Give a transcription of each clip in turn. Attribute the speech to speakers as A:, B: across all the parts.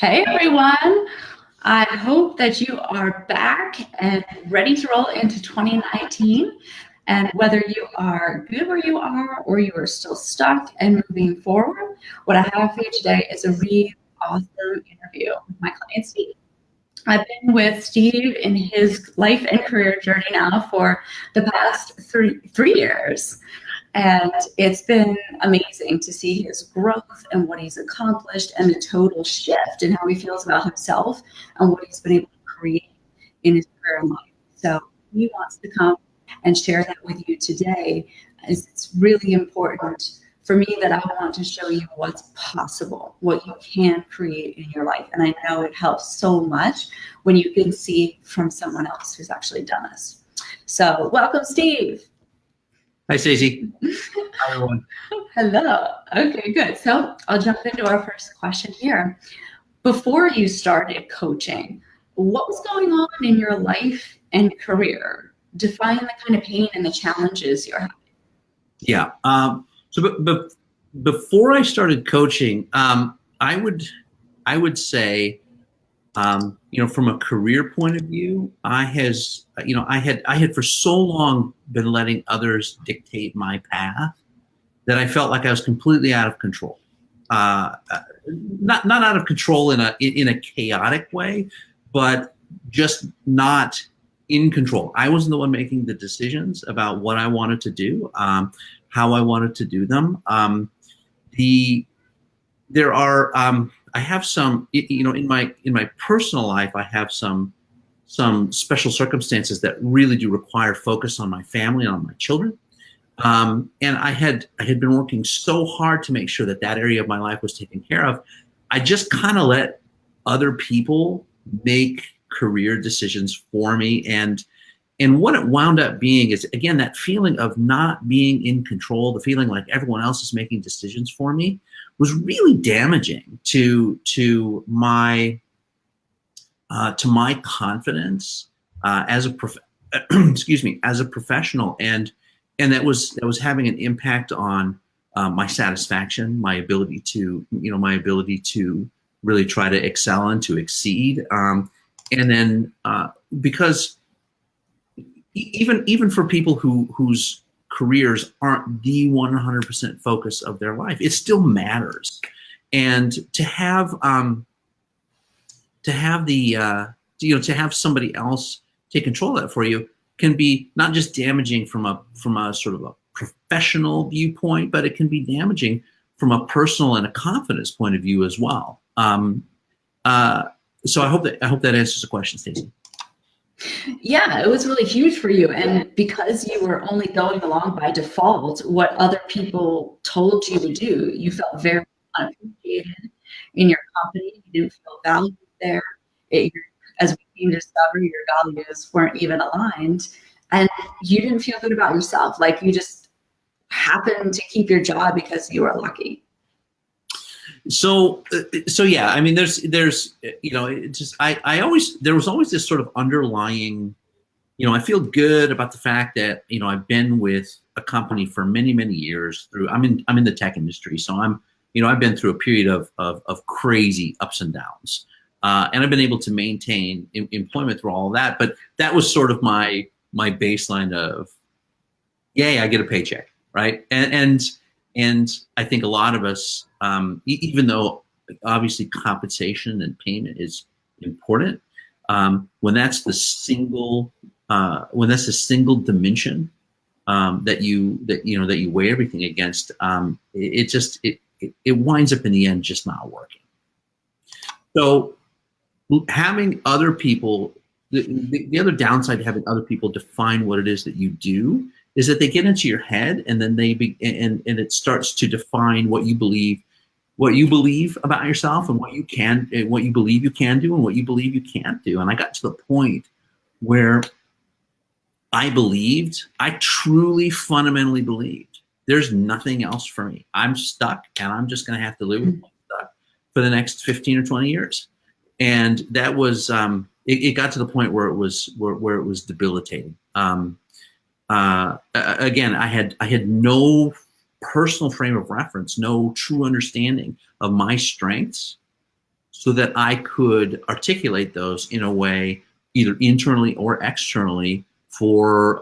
A: Hey everyone! I hope that you are back and ready to roll into 2019. And whether you are good where you are or you are still stuck and moving forward, what I have for you today is a really awesome interview with my client Steve. I've been with Steve in his life and career journey now for the past three years. And it's been amazing to see his growth and what he's accomplished and the total shift in how he feels about himself and what he's been able to create in his career and life. So he wants to come and share that with you today. It's really important for me that I want to show you what's possible, what you can create in your life. And I know it helps so much when you can see from someone else who's actually done this. So welcome, Steve.
B: Hi, Stacey. Hi, everyone.
A: Hello. Okay, good. So I'll jump into our first question here. Before you started coaching, what was going on in your life and career? Define the kind of pain and the challenges you're having.
B: Yeah. So before I started coaching, I would say, from a career point of view, I had for so long been letting others dictate my path that I felt like I was completely out of control. Not out of control in a chaotic way, but just not in control. I wasn't the one making the decisions about what I wanted to do, how I wanted to do them. I have some, in my personal life, I have some special circumstances that really do require focus on my family and on my children. And I had been working so hard to make sure that area of my life was taken care of. I just kind of let other people make career decisions for me. And what it wound up being is, again, that feeling of not being in control, the feeling like everyone else is making decisions for me, was really damaging to my confidence as a as a professional, and that was having an impact on my satisfaction, my ability to really try to excel and to exceed, and then because even for people whose careers aren't the 100% focus of their life, it still matters. And to have somebody else take control of that for you can be not just damaging from a sort of a professional viewpoint, but it can be damaging from a personal and a confidence point of view as well. So I hope that answers the question, Stacey.
A: Yeah, it was really huge for you. And because you were only going along by default, what other people told you to do, you felt very unappreciated in your company. You didn't feel valued there. As we came to discover, your values weren't even aligned. And you didn't feel good about yourself. Like you just happened to keep your job because you were lucky.
B: So yeah, I mean, there was always this sort of underlying, I feel good about the fact that, I've been with a company for many, many years I'm in the tech industry. So I've been through a period of crazy ups and downs. And I've been able to maintain employment through all of that. But that was sort of my baseline of, yay, I get a paycheck, right? And I think a lot of us, even though obviously compensation and payment is important, when that's the single dimension that you weigh everything against, it winds up in the end just not working. So having other people, the other downside to having other people define what it is that you do is that they get into your head, and then and it starts to define what you believe about yourself, and what you believe you can do and what you believe you can't do. And I got to the point where I truly fundamentally believed there's nothing else for me. I'm stuck, and I'm just going to have to live with stuck for the next 15 or 20 years. And that was, it got to the point where it was debilitating. Again, I had no personal frame of reference, no true understanding of my strengths. so that I could articulate those in a way, either internally or externally, for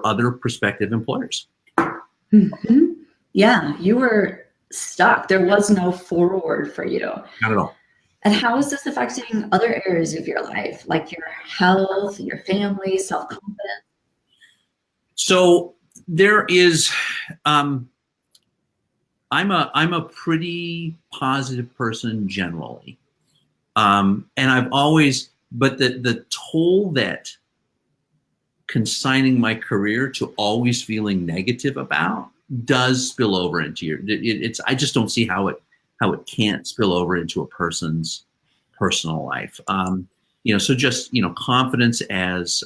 B: other prospective employers.
A: Mm-hmm. Yeah, you were stuck. There was no forward for you.
B: Not at all.
A: And how is this affecting other areas of your life, like your health, your family, self-confidence?
B: So there is, I'm a pretty positive person generally, and I've always, but the toll that consigning my career to always feeling negative about does spill over into it's I just don't see how it can't spill over into a person's personal life. So just confidence as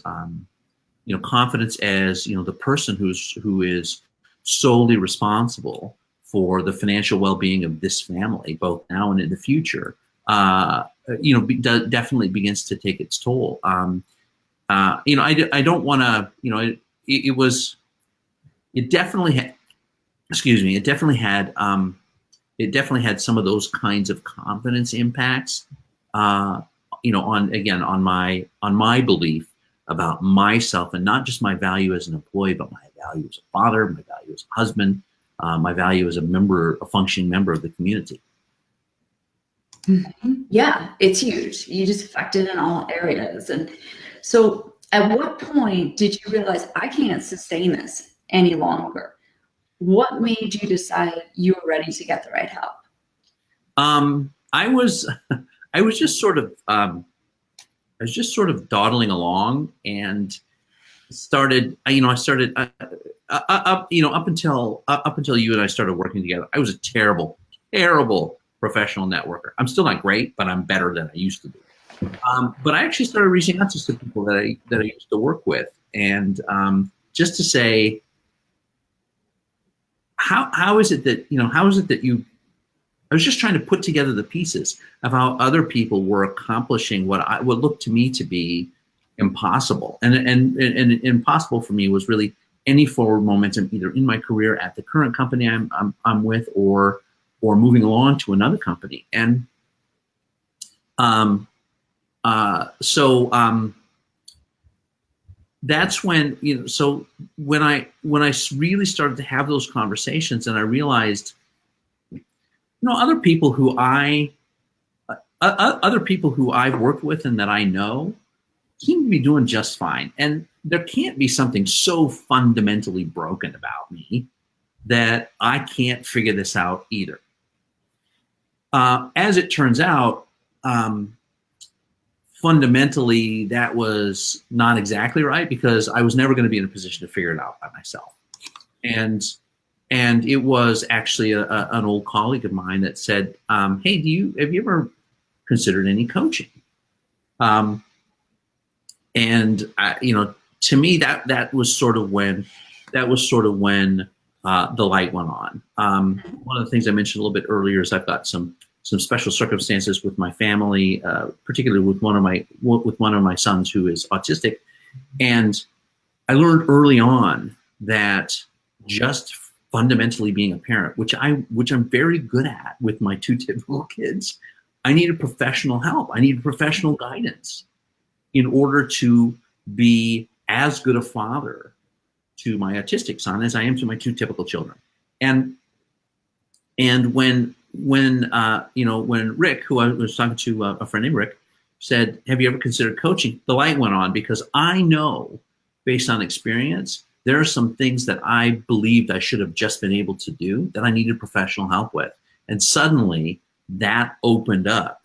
B: the person who is solely responsible for the financial well-being of this family, both now and in the future, definitely begins to take its toll. I don't want to, it definitely had, it definitely had some of those kinds of confidence impacts, on my belief about myself, and not just my value as an employee, but my value as a father, my value as a husband, my value as a functioning member of the community.
A: Mm-hmm. Yeah, it's huge. You just affected in all areas. And so at what point did you realize I can't sustain this any longer? What made you decide you were ready to get the right help?
B: I was just sort of dawdling along, and started up until you and I started working together. I was a terrible professional networker. I'm still not great, but I'm better than I used to be. But I actually started reaching out to some people that I used to work with, and just to say, how is it that you? I was just trying to put together the pieces of how other people were accomplishing what looked to me to be impossible, and impossible for me was really any forward momentum, either in my career at the current company I'm with, or moving along to another company. And that's when, so when I really started to have those conversations, and I realized, other people who I've worked with and that I know seem to be doing just fine. And there can't be something so fundamentally broken about me that I can't figure this out either. As it turns out, fundamentally, that was not exactly right, because I was never going to be in a position to figure it out by myself. And it was actually an old colleague of mine that said, "Hey, have you ever considered any coaching?" To me, that was sort of when the light went on. One of the things I mentioned a little bit earlier is I've got some special circumstances with my family, particularly with one of my sons who is autistic, and I learned early on that just fundamentally being a parent, which I'm very good at with my two typical kids, I needed professional help. I needed professional guidance in order to be as good a father to my autistic son as I am to my two typical children. And when Rick, who I was talking to, a friend named Rick, said, "Have you ever considered coaching?" the light went on, because I know, based on experience, there are some things that I believed I should have just been able to do that I needed professional help with. And suddenly that opened up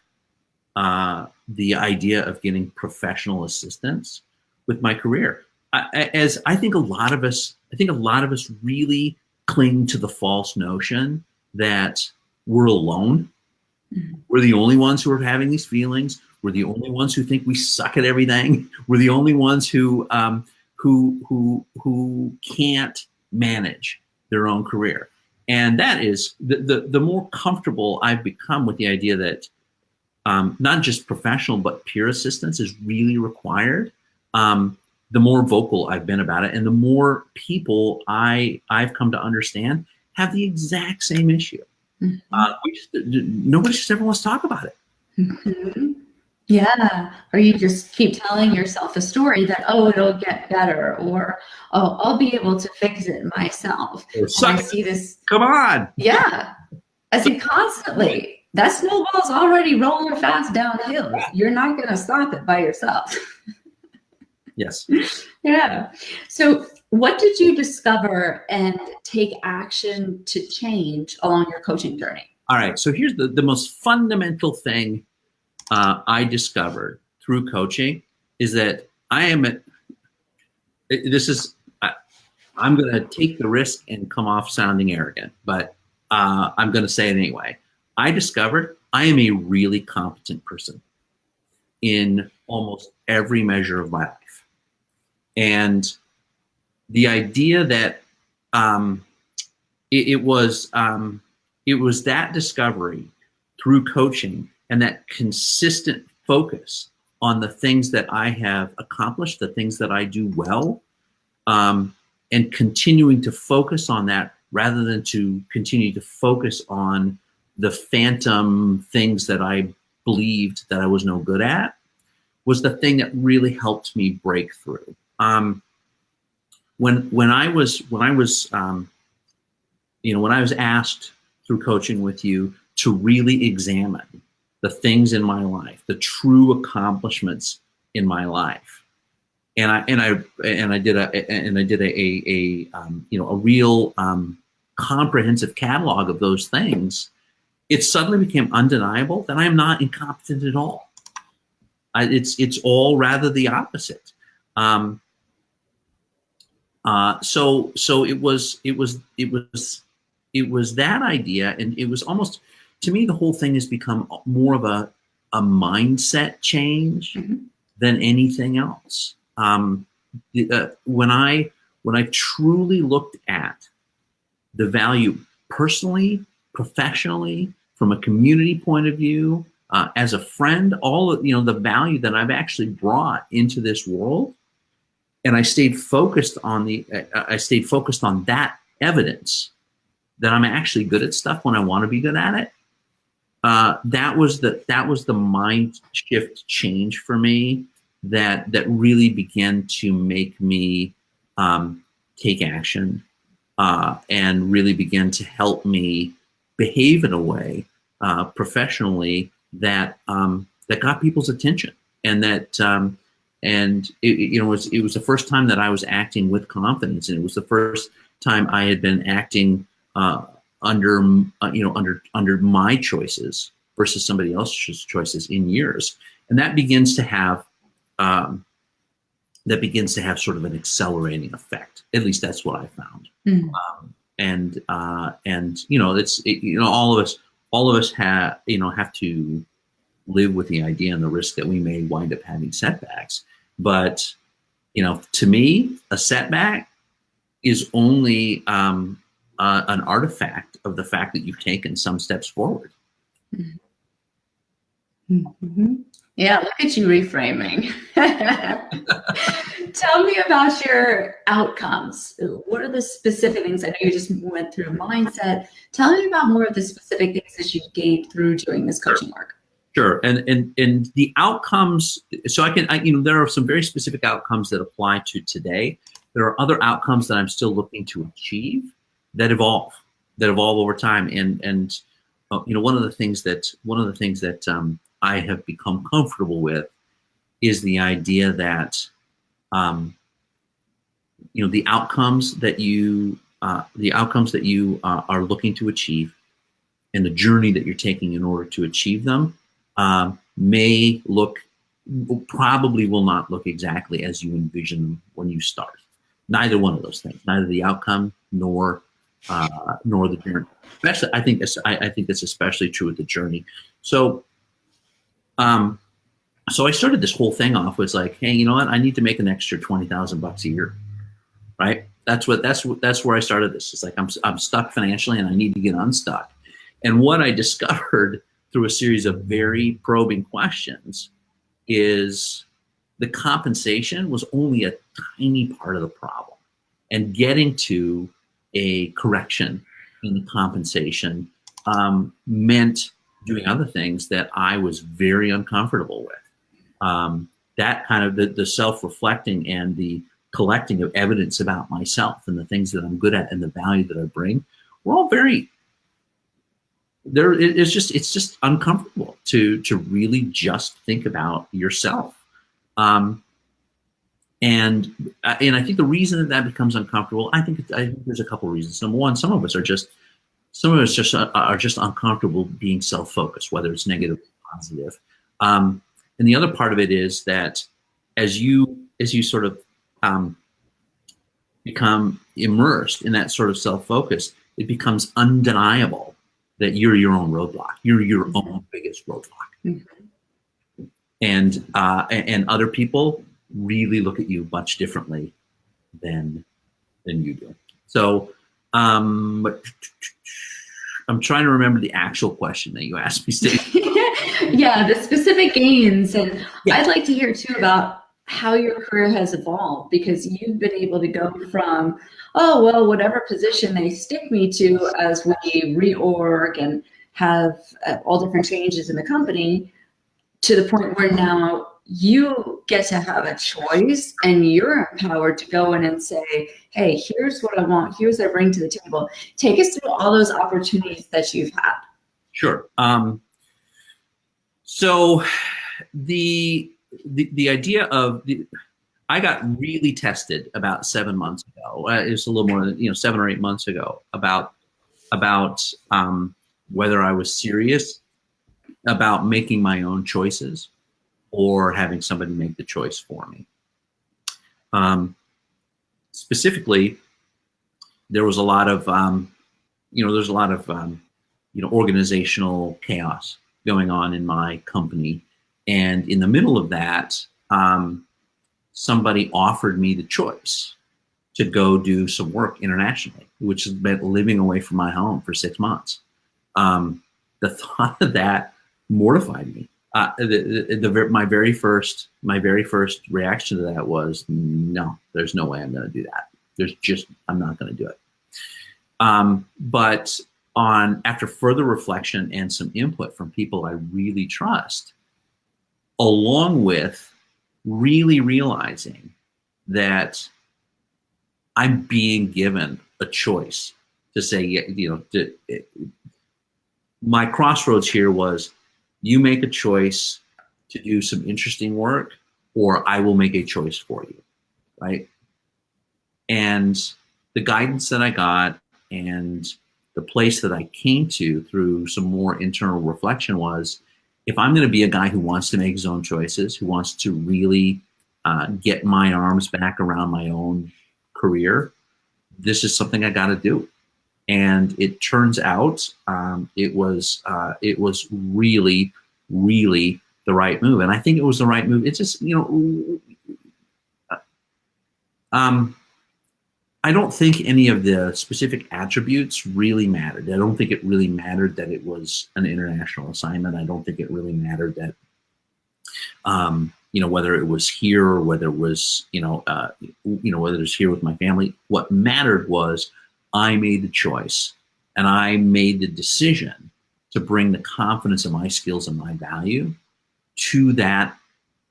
B: the idea of getting professional assistance with my career. As I think a lot of us really cling to the false notion that we're alone. Mm-hmm. We're the only ones who are having these feelings. We're the only ones who think we suck at everything. We're the only ones who can't manage their own career. And that is the more comfortable I've become with the idea that not just professional but peer assistance is really required, the more vocal I've been about it, and the more people I've come to understand have the exact same issue.
A: Mhm.
B: Nobody just ever wants to talk about it.
A: Mhm. Yeah. Or you just keep telling yourself a story that, oh, it'll get better, or, oh, I'll be able to fix it myself.
B: Or
A: And I
B: suck it.
A: see this,
B: Come on.
A: yeah, I see constantly. That snowball's already rolling fast downhill. You're not going to stop it by yourself.
B: Yes.
A: Yeah. So, what did you discover and take action to change along your coaching journey?
B: All right. So here's the most fundamental thing I discovered through coaching is that I'm going to take the risk and come off sounding arrogant, but I'm going to say it anyway. I discovered I am a really competent person in almost every measure of my life. And the idea that it was that discovery through coaching and that consistent focus on the things that I have accomplished, the things that I do well, and continuing to focus on that rather than to continue to focus on the phantom things that I believed that I was no good at, was the thing that really helped me break through. When I was asked through coaching with you to really examine the things in my life, the true accomplishments in my life, and I did a real comprehensive catalog of those things, it suddenly became undeniable that I'm not incompetent at all. It's all rather the opposite. So it was that idea, and it was almost, to me, the whole thing has become more of a mindset change than anything else. When I truly looked at the value personally, professionally, from a community point of view, as a friend, all of the value that I've actually brought into this world, and I stayed focused on that evidence that I'm actually good at stuff when I want to be good at it. That was the mind shift change for me that really began to make me take action and really began to help me behave in a way professionally that got people's attention, and that it was the first time that I was acting with confidence, and it was the first time I had been acting under my choices versus somebody else's choices in years, and that begins to have sort of an accelerating effect. At least that's what I found. All of us have to live with the idea and the risk that we may wind up having setbacks. But to me, a setback is only an artifact of the fact that you've taken some steps forward.
A: Mm-hmm. Yeah, look at you reframing. Tell me about your outcomes. What are the specific things? I know you just went through mindset. Tell me about more of the specific things that you gained through doing this coaching work.
B: Sure, and the outcomes. So there are some very specific outcomes that apply to today. There are other outcomes that I'm still looking to achieve that evolve over time. And one of the things that I have become comfortable with is the idea that the outcomes that you are looking to achieve, and the journey that you're taking in order to achieve them probably will not look exactly as you envision them when you start. Neither one of those things, neither the outcome nor the journey. Especially, I think that's especially true with the journey. So I started this whole thing off with like, hey, you know what? I need to make an extra $20,000 a year, right? That's where I started this. It's like I'm stuck financially and I need to get unstuck. And what I discovered through a series of very probing questions is the compensation was only a tiny part of the problem, and getting to a correction in the compensation meant doing other things that I was very uncomfortable with. That kind of the self-reflecting and the collecting of evidence about myself and the things that I'm good at and the value that I bring, we're all very there. It's just uncomfortable to really just think about yourself. And I think the reason that becomes uncomfortable, I think there's a couple of reasons. Number one, some of us just are just uncomfortable being self-focused, whether it's negative or positive. And the other part of it is that as you sort of become immersed in that sort of self-focus, it becomes undeniable that you're your own roadblock. You're your own biggest roadblock. Mm-hmm. And other people really look at you much differently than you do. So I'm trying to remember the actual question that you asked me, Stacey.
A: Yeah, the specific gains. And yeah. I'd like to hear too about how your career has evolved, because you've been able to go from, oh, well, whatever position they stick me to as we reorg and have all different changes in the company, to the point where now you get to have a choice and you're empowered to go in and say, hey, here's what I want. Here's what I bring to the table. Take us through all those opportunities that you've had.
B: Sure. So the idea of I got really tested about 7 months ago. It was a little more than 7 or 8 months ago about whether I was serious about making my own choices or having somebody make the choice for me. Specifically, there was a lot of organizational chaos going on in my company, and in the middle of that, somebody offered me the choice to go do some work internationally, which meant living away from my home for 6 months. The thought of that mortified me. My very first reaction to that was, no, there's no way I'm going to do that. I'm not going to do it. But after further reflection and some input from people I really trust, along with really realizing that I'm being given a choice to say, my crossroads here was, you make a choice to do some interesting work, or I will make a choice for you, right? And the guidance that I got and the place that I came to through some more internal reflection was, if I'm going to be a guy who wants to make his own choices, who wants to really get my arms back around my own career, this is something I got to do. And it turns out it was really, really the right move. And I think it was the right move. It's just, I don't think any of the specific attributes really mattered. I don't think it really mattered that it was an international assignment. I don't think it really mattered that, whether it was here or whether it was, whether it was here with my family. What mattered was I made the choice and I made the decision to bring the confidence of my skills and my value to that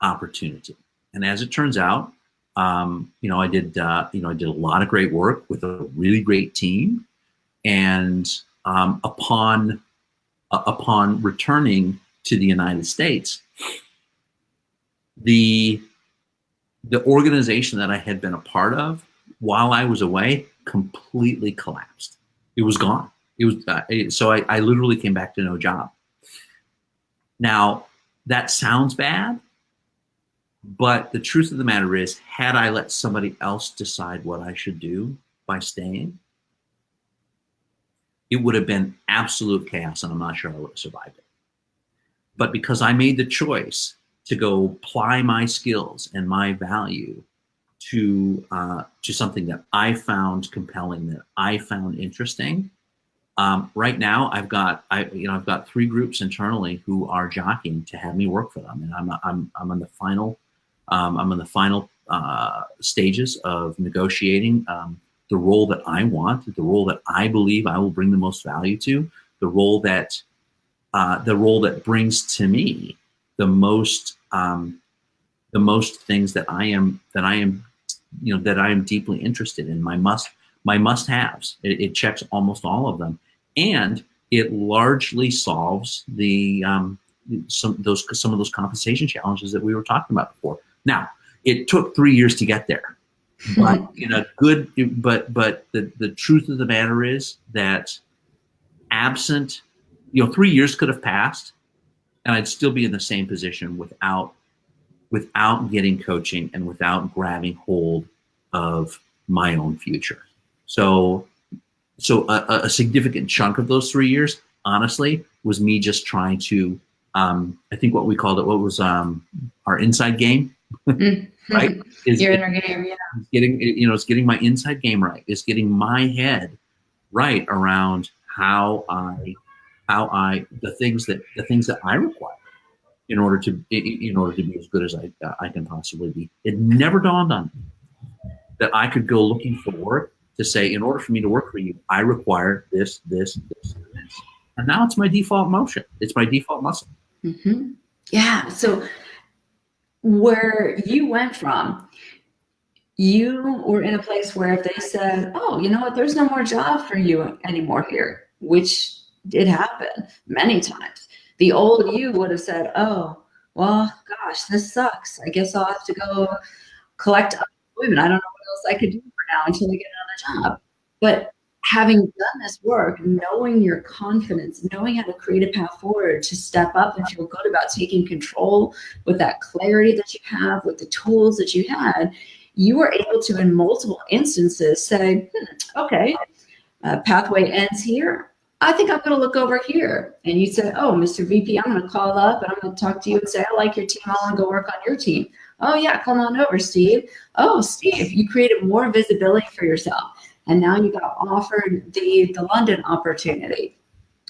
B: opportunity. And as it turns out, I did a lot of great work with a really great team. And upon returning to the United States, the organization that I had been a part of while I was away completely collapsed. It was gone. It was so I literally came back to no job. Now, that sounds bad, but the truth of the matter is, had I let somebody else decide what I should do by staying, it would have been absolute chaos, and I'm not sure I would have survived it. But because I made the choice to go apply my skills and my value to something that I found compelling, that I found interesting. Right now, I've got 3 groups internally who are jockeying to have me work for them, and I'm on the final stages of negotiating the role that I want, the role that I believe I will bring the most value to, the role that brings to me the most things that I am deeply interested in. My must-haves. It checks almost all of them, and it largely solves some of those compensation challenges that we were talking about before. Now, it took 3 years to get there, but the truth of the matter is that absent, 3 years could have passed, and I'd still be in the same position without getting coaching and without grabbing hold of my own future. So a significant chunk of those 3 years, honestly, was me just trying to, I think what we called it, what was our inside game, right?
A: Your inner game, yeah.
B: It's getting my inside game right. It's getting my head right around the things that I require in order to be as good as I can possibly be. It never dawned on me that I could go looking for work to say, in order for me to work for you, I require this, this, this, and this. And now it's my default motion. It's my default muscle.
A: Mm-hmm. Yeah. So where you went from, you were in a place where if they said, oh, you know what, there's no more job for you anymore here, which did happen many times. The old you would have said, oh, well, gosh, this sucks. I guess I'll have to go collect unemployment. I don't know what else I could do for now until I get another job. But having done this work, knowing your confidence, knowing how to create a path forward to step up and feel good about taking control with that clarity that you have, with the tools that you had, you were able to, in multiple instances, say, okay, pathway ends here. I think I'm going to look over here. And you say, oh, Mr. VP, I'm going to call up and I'm going to talk to you and say, I like your team. I want to go work on your team. Oh, yeah, come on over, Steve. Oh, Steve, you created more visibility for yourself. And now you got offered the London opportunity.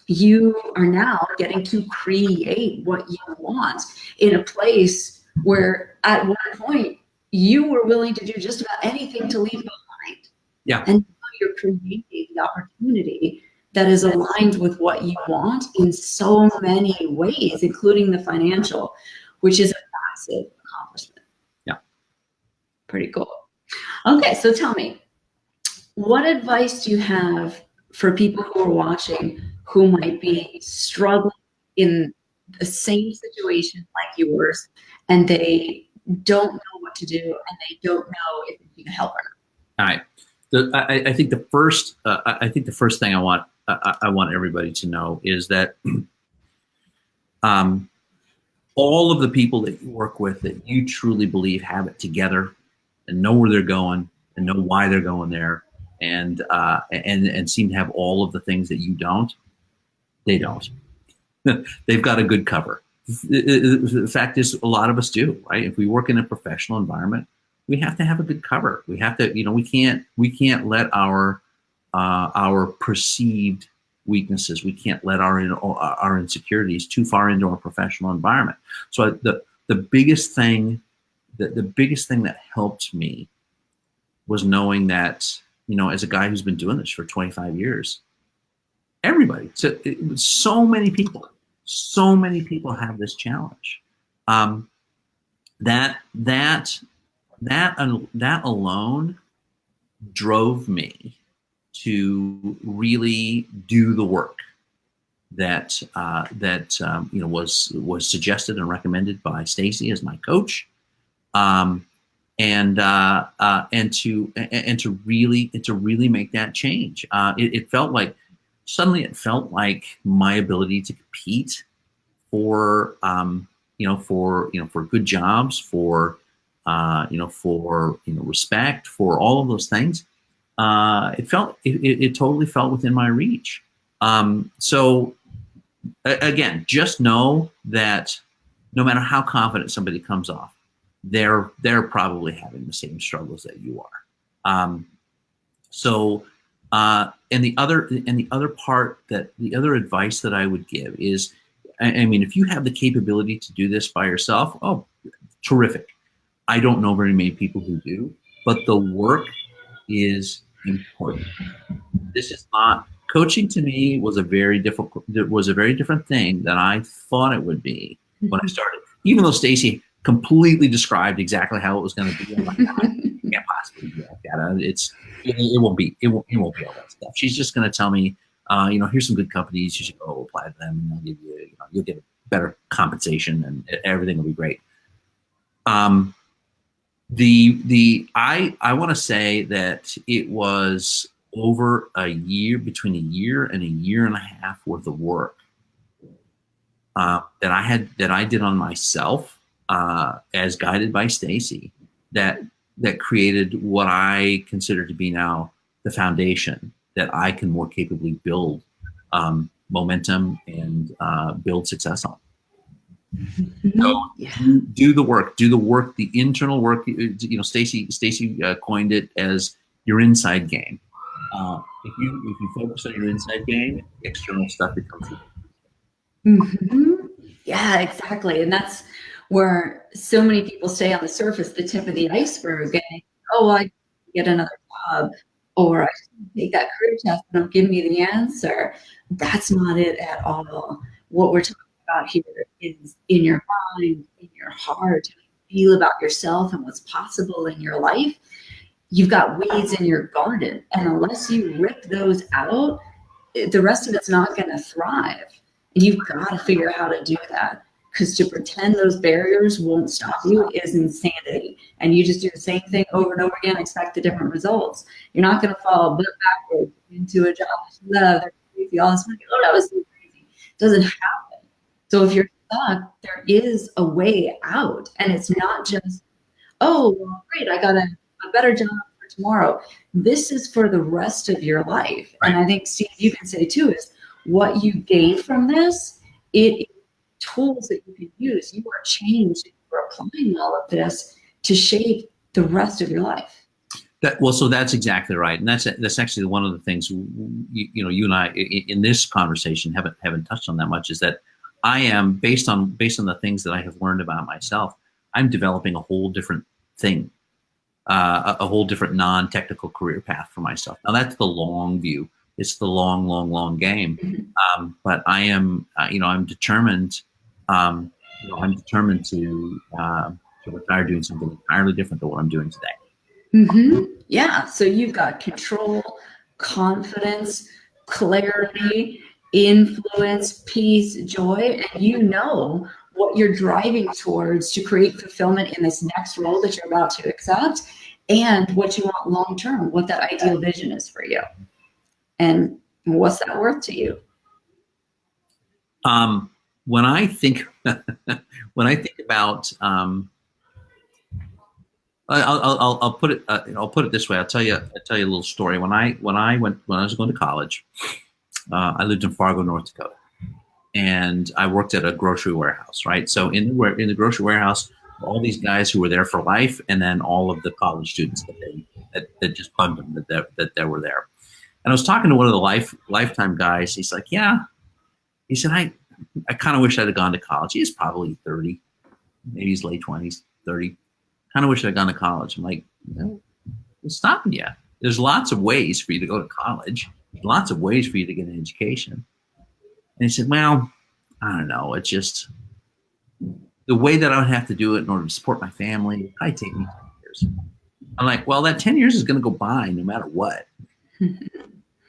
A: You are now getting to create what you want in a place where at one point you were willing to do just about anything to leave behind.
B: Yeah.
A: And now you're creating the opportunity that is aligned with what you want in so many ways, including the financial, which is a massive accomplishment.
B: Yeah.
A: Pretty cool. Okay, so tell me, what advice do you have for people who are watching who might be struggling in the same situation like yours, and they don't know what to do, and they don't know if you can help or not?
B: All right. I think the first thing I want everybody to know is that all of the people that you work with that you truly believe have it together and know where they're going and know why they're going there, and seem to have all of the things that you don't, they don't. They've got a good cover. The fact is, a lot of us do, right? If we work in a professional environment, we have to have a good cover. We have to, we can't let our perceived weaknesses, we can't let our insecurities too far into our professional environment. So the biggest thing that helped me was knowing that, as a guy who's been doing this for 25 years, everybody, so many people have this challenge. That alone drove me to really do the work that was suggested and recommended by Stacy as my coach, and to really make that change. It felt like my ability to compete for good jobs, for respect, for all of those things. It totally felt within my reach. So again, just know that no matter how confident somebody comes off, they're probably having the same struggles that you are. And the other advice that I would give is, I mean, if you have the capability to do this by yourself, oh, terrific. I don't know very many people who do, but the work is important. This is not Coaching to me was a very different thing than I thought it would be when I started. Even though Stacy completely described exactly how it was going to be, I'm like, I can't possibly be like that. It won't be all that stuff. She's just going to tell me, here's some good companies. You should go apply to them, and they'll give you, you'll get better compensation, and everything will be great. I want to say that it was over between a year and a year and a half worth of work that I did on myself, as guided by Stacy, that created what I consider to be now the foundation that I can more capably build momentum and build success on. So do the work, the internal work. Stacy coined it as your inside game. If you focus on your inside game, external stuff becomes
A: Yeah, exactly. And that's where so many people stay on the surface, the tip of the iceberg. And, oh, well, I get another job, or I take that career test and don't give me the answer. That's not it at all. What we're talking about here is in your mind, in your heart, how you feel about yourself and what's possible in your life. You've got weeds in your garden, and unless you rip those out, the rest of it's not going to thrive. And you've got to figure out how to do that, because to pretend those barriers won't stop you is insanity. And you just do the same thing over and over again, expect the different results. You're not going to fall butt backwards into a job that you love. They're crazy, all this money. Oh, that was so crazy. It doesn't happen. So if you're stuck, there is a way out. And it's not just, oh, well, great, I got a better job for tomorrow. This is for the rest of your life. And I think, Steve, you can say too, is what you gain from this, it is tools that you can use. You are changed. You're applying all of this to shape the rest of your life.
B: So that's exactly right, and that's actually one of the things you and I in this conversation haven't touched on that much, is that I am based on the things that I have learned about myself. I'm developing a whole different thing, a whole different non-technical career path for myself. Now that's the long view. It's the long game. But I am, I'm determined. I'm determined to retire doing something entirely different than what I'm doing today.
A: Yeah. So you've got control, confidence, clarity, influence, peace, joy, and you know what you're driving towards to create fulfillment in this next role that you're about to accept, and what you want long term, what that ideal vision is for you. And what's that worth to you?
B: When I think about, I'll put it this way. I'll tell you a little story. When I was going to college, I lived in Fargo, North Dakota, and I worked at a grocery warehouse. Right, so in the grocery warehouse, all these guys who were there for life, and then all of the college students that just bugged them that were there. And I was talking to one of the lifetime guys. He's like, yeah. He said, I kind of wish I'd have gone to college. He's probably 30, maybe he's late 20s, 30. Kind of wish I'd gone to college. I'm like, what's stopping you? There's lots of ways for you to go to college. Lots of ways for you to get an education. And he said, well, I don't know. It's just the way that I would have to do it in order to support my family. It'd probably take me 10 years. I'm like, well, that 10 years is going to go by no matter what.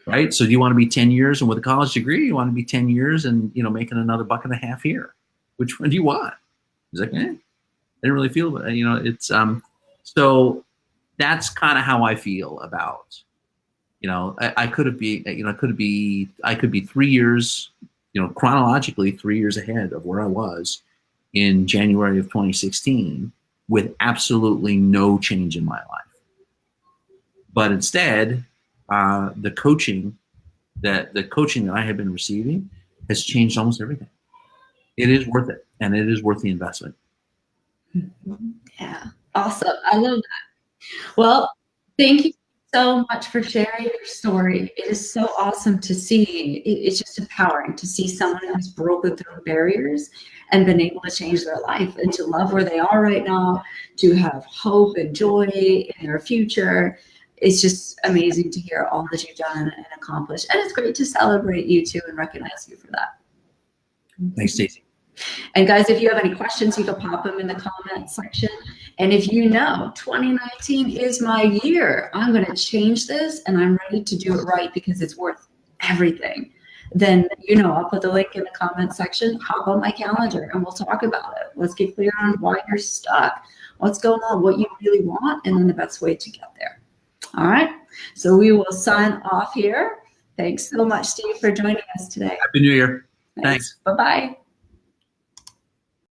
B: Right? So do you want to be 10 years and with a college degree? You want to be 10 years and, making another $1.50 here? Which one do you want? He's like, I didn't really feel it. It's, so that's kind of how I feel about, I could be 3 years, chronologically 3 years ahead of where I was in January of 2016 with absolutely no change in my life. But instead, the coaching that I have been receiving has changed almost everything. It is worth it, and it is worth the investment.
A: Yeah, awesome. I love that. Well, thank you so much for sharing your story. It is so awesome to see. It's just empowering to see someone who's broken through barriers and been able to change their life and to love where they are right now, to have hope and joy in their future. it's just amazing to hear all that you've done and accomplished. And it's great to celebrate you too and recognize you for that.
B: Thanks, Stacey.
A: And guys, if you have any questions, you can pop them in the comment section. And if you know 2019 is my year, I'm going to change this and I'm ready to do it right because it's worth everything, then, you know, I'll put the link in the comment section, hop on my calendar and we'll talk about it. Let's get clear on why you're stuck, what's going on, what you really want, and then the best way to get there. All right. So we will sign off here. Thanks so much, Steve, for joining us today.
B: Happy New Year. Thanks.
A: Bye-bye.